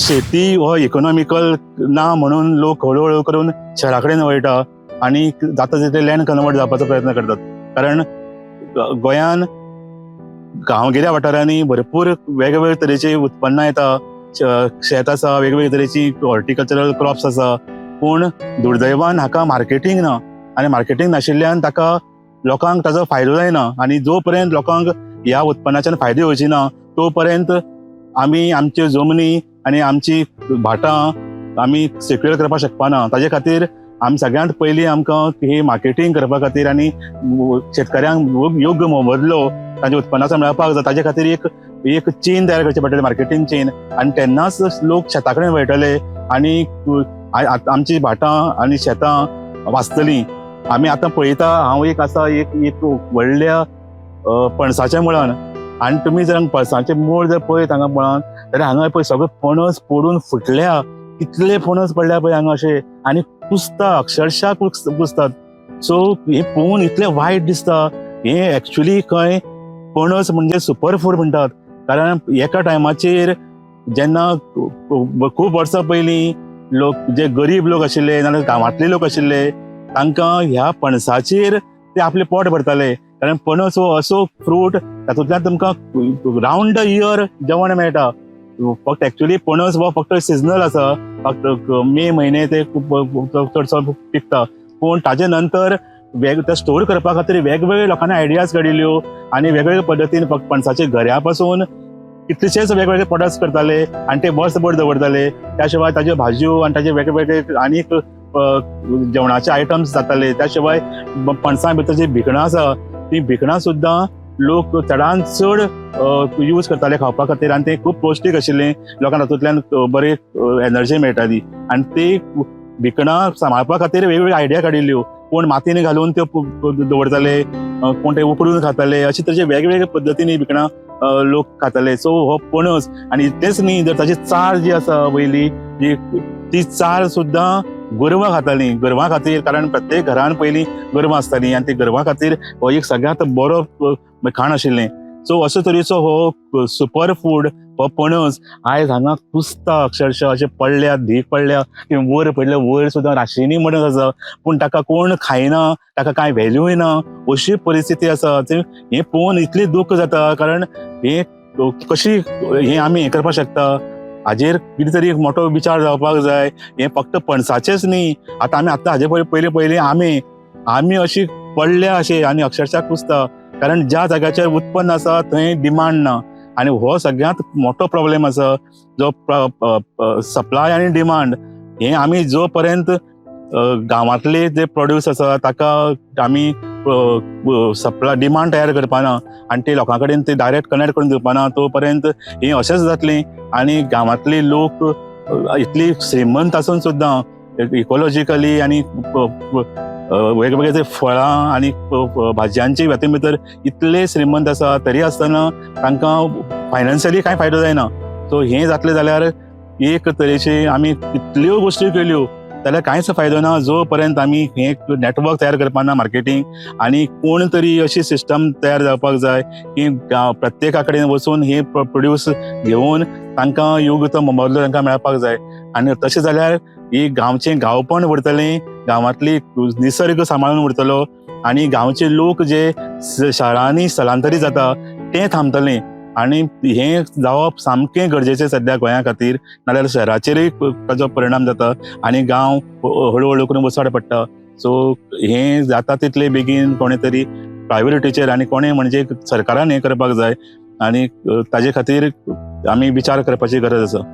शेती हो इकॉनॉमिकल ना म्हणून लोक हळूहळू करून शहरा कडेन वळटा आणि जाता तितले लँड कन्वर्ट जावपाचो प्रयत्न करतात. कारण गोंयान गांवगिऱ्या वाठारांनी भरपूर वेगवेगळे तरेची उत्पन्नां येता. शेत आसा, वेगवेगळे तरेची हॉर्टिकल्चरल क्रॉप्स आसा, पूण दुर्दैवान हाका मार्केटींग ना आनी मार्केटींग नाशिल्ल्यान ताका लोकांक ताजो फायदो जायना. आनी जो पर्यंत लोकांक ह्या उत्पन्नाच्यान फायदो येवची ना तो पर्यंत आमी आमच्यो जमनी आनी आमची भाटां आमी सेक्युअर करपाक शकपाना. ताजे खातीर आमी सगळ्यांत पयलीं आमकां ही मार्केटींग करपा खातीर आनी शेतकऱ्यांक योग्य मोबदलो तांच्या उत्पन्नाचो मेळपाक जाय. ताजे खातीर एक चेन तयार करची पडटली, मार्केटींग चेन, आनी तेन्नाच लोक शेता कडेन वळटले आनी आमची भाटां आनी शेतां वाचतलीं. आमी आतां पळयता, हांव एक आसा एक व्हडल्या पणसाच्या मुळान, आनी तुमी जर पणसाचें मूळ जर पळयत हांगा मुळान जाल्यार हांगा पळय सगळे पणस पडून फुटल्या. कितले पणस पडल्या पळय हांगा अशे, आनी कुसता, अक्षरशः कुसतात. सो हे पळोवन इतलें वायट दिसता. हे एक्चुअली खंय पणस म्हणजे सुपर फूड म्हणटात, कारण एका टायमाचेर जेन्ना खूब वर्सां पयलीं लोक जे गरीब लोक आशिल्ले नाजाल्यार गांवांतले लोक आशिल्ले तांकां ह्या पणसाचेर ते आपले पोट भरताले. कारण पणस हो असो फ्रूट तातूंतल्यान तुमकां रावंड द इयर जेवण मेळटा. फक्त एक्चुअली पणस हो फक्त सिजनल आसा, फक्त मे म्हयने ते चडसो पिकता. पूण ताजे नंतर ते स्टोर करपा खातीर वेगवेगळे लोकांनी आयडियाज काडिल्ल्यो आनी वेगवेगळ्या पद्दतीन पणसाचे घऱ्या पासून कितलेशेच वेगवेगळे प्रोडक्ट्स करताले आनी ते वर्सभर दवरताले. त्या शिवाय ताज्यो भाजयो आनी ताजे वेगवेगळे आनीक जेवणाचे आयटम्स जाताले. त्या शिवाय पणसां भितर जी भिकणां आसा ती भिकणां सुद्दां लोक चडांत चड यूज करताले खावपा खातीर, आनी ते खूब पौश्टीक आशिल्ले. लोकांक तातूंतल्यान बरी एनर्जी मेळटाली. आनी ती भिकणां सांबाळपा खातीर वेगवेगळ्यो आयडिया काडिल्ल्यो. कोण मातयेन घालून त्यो दवरताले, कोण ते उकडून खाताले, अशे तरेचे वेगवेगळे पद्दतीन भिकणां लोक खाताले. सो हो पणस, आनी इतलेंच न्ही, जर ताची चाळ जी आसा वयली ती चाळ सुद्दां गोरवां खातालीं. गोरवां खातीर, कारण प्रत्येक घरान पयलीं गोरवां आसतालीं आनी ती गोरवां खातीर हो एक सगळ्यांत बरो खाण आशिल्लें. सो अशे तरेचो हो सुपर फूड हो पणस आयज हांगा कुसता. अक्षरशः अशे पडल्या, धीग पडल्या, वयर पडल्या, वयर सुद्दां राशिनी म्हणत आसा, पूण ताका कोण खायना, ताका कांय व्हॅल्यूय ना, अशी परिस्थिती आसा. हें पळोवन इतलें दूख जाता. कारण हे कशी हे आमी हें करपाक शकता, हाजेर कितें तरी एक मोठो विचार जावपाक जाय. हे फक्त पणसाचेच न्ही, आतां हाजे पयलीं आमी अशी पडल्या अशे आनी अक्षरशः कुसता. कारण ज्या जाग्याचेर उत्पन्न आसा थंय डिमांड ना, आनी हो सगळ्यांत मोठो प्रॉब्लेम आसा. जो सप्लाय आनी डिमांड हे आमी जो पर्यंत गांवांतले जे प्रोड्यूस आसा ताका आमी सप्लाय डिमांड तयार करपाना आनी ते लोकां कडेन ते डायरेक्ट कनेक्ट करून दिवपाना, तो पर्यंत हें अशेंच जातलें. आनी गांवांतले लोक इतली श्रीमंत आसून सुद्दां इकॉलॉजिकली आनी वेगवेगळे जे फळां आनी भाजयांचे हातूंत भितर इतले श्रीमंत आसा, तरी आसतना तांकां फायनान्शियली कांय फायदो जायना. सो हें जातलें जाल्यार एक तरेचे आमी कितल्यो गोश्टी केल्यो जाल्यार कांयच फायदो ना, जो पर्यंत आमी हें नेटवर्क तयार करपाना मार्केटींग. आनी कोण तरी अशी सिस्टम तयार जावपाक जाय की प्रत्येका कडेन वचून हे प्रोड्यूस घेवन तांकां योग्य तो मोबदलो तांकां मेळपाक जाय. आनी तशें जाल्यार ही गांवचें गांवपण उरतलें, गांवांतली निसर्ग सांबाळून उरतलो, आनी गांवचे लोक जे शारांनी स्थलांतरीत जाता तें थांबतलें. आनी हें जावप सामकें गरजेचें सद्या गोंया खातीर, नाजाल्यार शहराचेरूय ताजो परिणाम जाता आनी गांव हळू करून वचड पडटा. सो हें जाता तितले बेगीन कोणें तरी प्रायोरिटीचेर आनी कोणें म्हणजे सरकारान हें करपाक जाय, आनी ताजे खातीर आमी विचार करपाची गरज आसा.